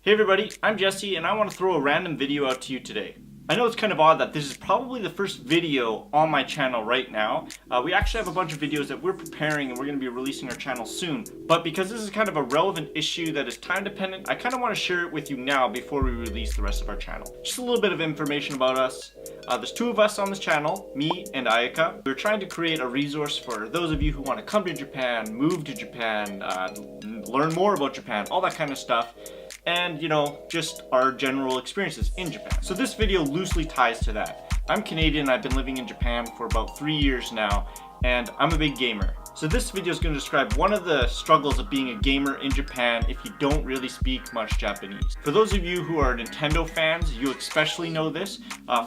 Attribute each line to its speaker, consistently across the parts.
Speaker 1: Hey everybody, I'm Jesse and I want to throw a random video out to you today. I know it's kind of odd that this is probably the first video on my channel right now. We actually have a bunch of videos that we're preparing and we're going to be releasing our channel soon. But because this is kind of a relevant issue that is time dependent, I kind of want to share it with you now before we release the rest of our channel. Just a little bit of information about us. There's two of us on this channel, me and Ayaka. We're trying to create a resource for those of you who want to come to Japan, move to Japan, learn more about Japan, all that kind of stuff. And, you know, just our general experiences in Japan. So this video loosely ties to that. I'm Canadian, I've been living in Japan for about 3 years now, and I'm a big gamer. So this video is going to describe one of the struggles of being a gamer in Japan if you don't really speak much Japanese. For those of you who are Nintendo fans, you especially know this.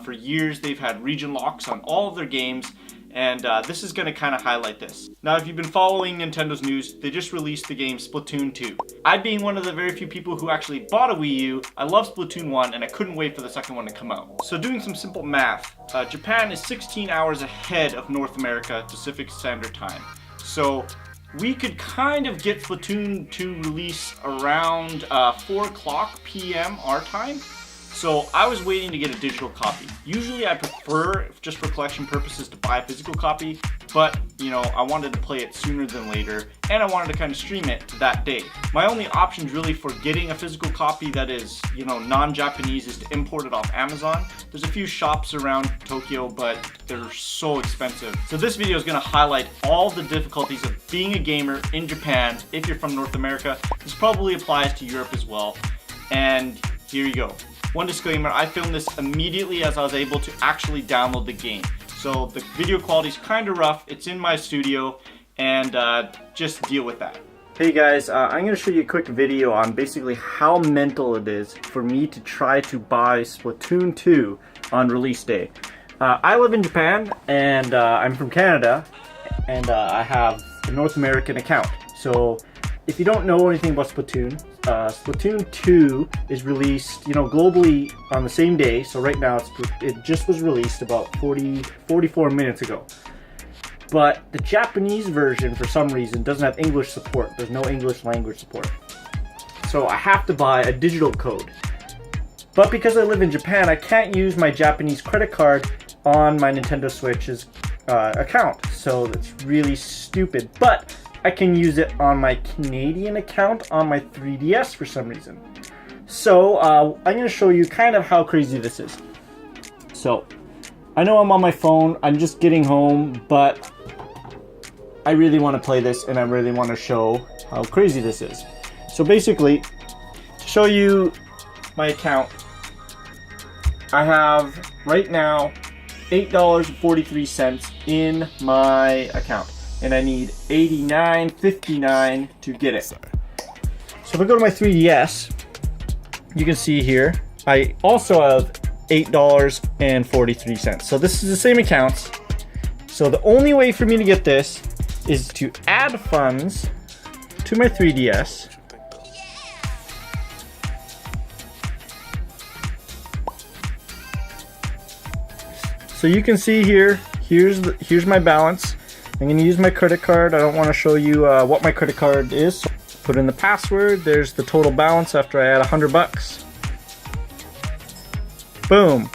Speaker 1: For years they've had region locks on all of their games, and this is going to kind of highlight this. Now, if you've been following Nintendo's news, they just released the game Splatoon 2. I, being one of the very few people who actually bought a Wii U, I love Splatoon 1 and I couldn't wait for the second one to come out. So doing some simple math, Japan is 16 hours ahead of North America Pacific Standard Time. So we could kind of get Splatoon 2 release around 4 o'clock p.m. our time. So I was waiting to get a digital copy. Usually I prefer, just for collection purposes, to buy a physical copy, but you know, I wanted to play it sooner than later, and I wanted to kind of stream it that day. My only options really for getting a physical copy that is, you know, non-Japanese is to import it off Amazon. There's a few shops around Tokyo, but they're so expensive. So this video is going to highlight all the difficulties of being a gamer in Japan if you're from North America. This probably applies to Europe as well. And here you go. One disclaimer, I filmed this immediately as I was able to actually download the game. So the video quality is kind of rough, it's in my studio, and just deal with that. Hey guys, I'm going to show you a quick video on basically how mental it is for me to try to buy Splatoon 2 on release day. I live in Japan, and I'm from Canada, and I have a North American account. So if you don't know anything about Splatoon, Splatoon 2 is released, you know, globally on the same day. So right now it just was released about 44 minutes ago. But the Japanese version, for some reason, doesn't have English support. There's no English language support. So I have to buy a digital code. But because I live in Japan, I can't use my Japanese credit card on my Nintendo Switch's account. So that's really stupid. But I can use it on my Canadian account on my 3DS for some reason. So I'm going to show you kind of how crazy this is. So I know I'm on my phone, I'm just getting home, but I really want to play this and I really want to show how crazy this is. So basically, to show you my account, I have right now $8.43 in my account. And I need $89.59 to get it. So if I go to my 3DS, you can see here, I also have $8.43. So this is the same accounts. So the only way for me to get this is to add funds to my 3DS. So you can see here, here's my balance. I'm going to use my credit card. I don't want to show you what my credit card is. So put in the password. There's the total balance after I add $100. Boom.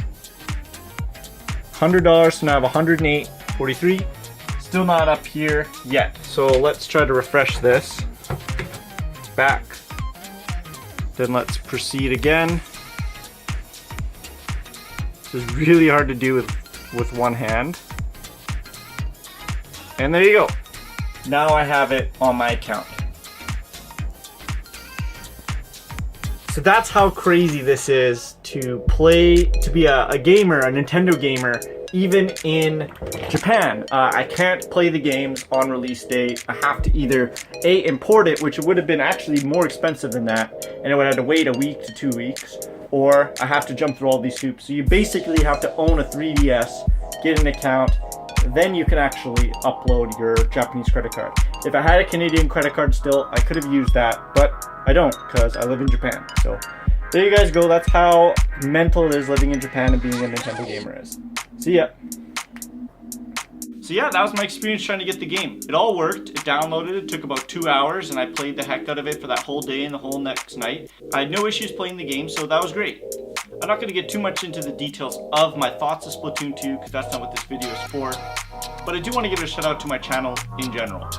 Speaker 1: $100, so now I have $108.43. Still not up here yet. So let's try to refresh this. Back. Then let's proceed again. This is really hard to do with one hand. And there you go. Now I have it on my account. So that's how crazy this is to play, to be a gamer, a Nintendo gamer, even in Japan. I can't play the games on release day. I have to either A, import it, which would have been actually more expensive than that, and I would have to wait a week to 2 weeks, or I have to jump through all these hoops. So you basically have to own a 3DS, get an account, then you can actually upload your Japanese credit card. If I had a Canadian credit card still, I could have used that, but I don't because I live in Japan. So there you guys go. That's how mental it is living in Japan and being a Nintendo gamer is. See ya. So yeah, that was my experience trying to get the game. It all worked. It downloaded. It took about 2 hours, and I played the heck out of it for that whole day and the whole next night. I had no issues playing the game, so that was great. I'm not going to get too much into the details of my thoughts of Splatoon 2 because that's not what this video is for. But I do want to give a shout out to my channel in general.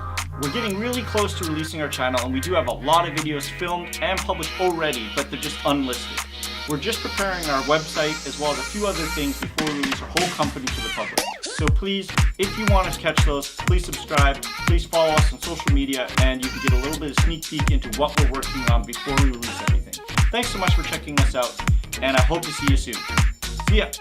Speaker 1: We're getting really close to releasing our channel, and we do have a lot of videos filmed and published already, but they're just unlisted. We're just preparing our website as well as a few other things before we release our whole company to the public. So please, if you want to catch those, please subscribe, please follow us on social media, and you can get a little bit of sneak peek into what we're working on before we release anything. Thanks so much for checking us out, and I hope to see you soon. See ya!